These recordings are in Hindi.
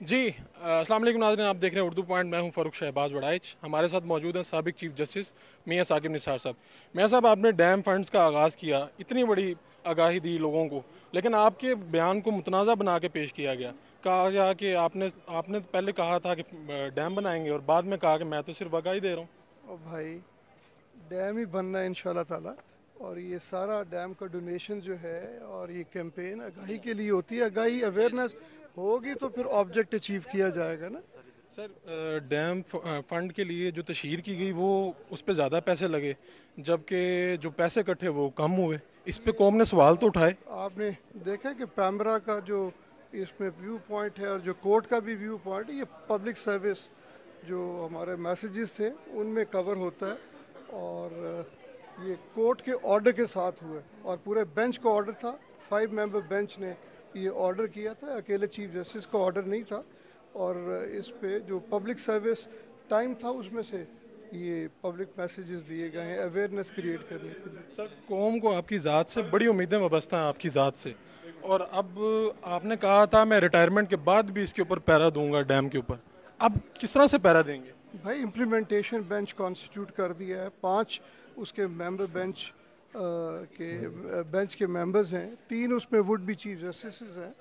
जी अस्सलाम वालेकुम नाज़रीन, आप देख रहे हैं उर्दू पॉइंट। मैं हूं फ़ारूक शहबाज वड़ाइच। हमारे साथ मौजूद हैं साबिक चीफ जस्टिस मियां साकिब निसार साहब। मियां साहब, आपने डैम फंड्स का आगाज़ किया, इतनी बड़ी आगाही दी लोगों को, लेकिन आपके बयान को मुतनाज़ा बना के पेश किया गया। कहा गया कि आपने पहले कहा था कि डैम बनाएंगे और बाद में कहा कि मैं तो सिर्फ आगाही दे रहा हूँ। और भाई, डैम ही बनना है इंशाल्लाह ताला। और ये सारा डैम का डोनेशन जो है और ये कैंपेन आगाही के लिए होती है। आगाही अवेयरनेस होगी तो फिर ऑब्जेक्ट अचीव किया जाएगा ना। सर, डैम फंड के लिए जो तशहीर की गई वो उस पर ज़्यादा पैसे लगे, जबकि जो पैसे इकट्ठे वो कम हुए। इस पे कौम ने सवाल तो उठाए। आपने देखा कि पैमरा का जो इसमें व्यू पॉइंट है और जो कोर्ट का भी व्यू पॉइंट है, ये पब्लिक सर्विस जो हमारे मैसेजेस थे उनमें कवर होता है। और ये कोर्ट के ऑर्डर के साथ हुआ और पूरे बेंच का ऑर्डर था। 5 मेंबर बेंच ने ये ऑर्डर किया था, अकेले चीफ जस्टिस का ऑर्डर नहीं था। और इस पे जो पब्लिक सर्विस टाइम था उसमें से ये पब्लिक मैसेजेस दिए गए हैं अवेयरनेस क्रिएट करने के लिए। सर, कौम को आपकी ज़ात से बड़ी उम्मीदें वाबस्ता हैं, आपकी ज़ात से। और अब आपने कहा था मैं रिटायरमेंट के बाद भी इसके ऊपर पहरा दूंगा, डैम के ऊपर। अब किस तरह से पहरा देंगे? भाई, इम्प्लीमेंटेशन बेंच कॉन्स्टिट्यूट कर दिया है। 5 उसके मेंबर बेंच के मेंबर्स हैं, 3 उसमें वुड बी चीफ जस्टिस हैं।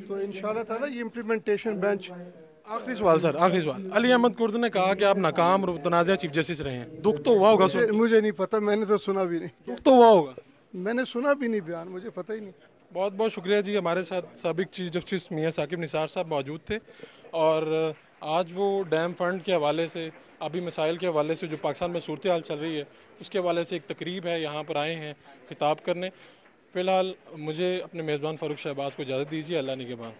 तो इंशाल्लाह ताला ये इम्प्लीमेंटेशन बेंच। आखिरी सवाल सर, आखिरी सवाल। अली अहमद कुर्द ने कहा कि आप नाकाम और मुतनाज़ चीफ जस्टिस रहे हैं। दुख तो हुआ होगा मुझे सुन के। मुझे नहीं पता, मैंने तो सुना भी नहीं। दुख तो हुआ होगा। मैंने सुना भी नहीं बयान, मुझे पता ही नहीं। बहुत बहुत शुक्रिया जी। हमारे साथ साबिक चीफ जस्टिस मियां साकिब निसार साहब मौजूद थे। और आज वो डैम फंड के हवाले से, अभी मिसाइल के हवाले से जो पाकिस्तान में सूरत हाल चल रही है उसके हवाले से एक तकरीब है, यहाँ पर आए हैं खिताब करने। फ़िलहाल मुझे अपने मेज़बान फ़ारूक शहबाज को इजाज़त दीजिए। अल्लाह निगहबान।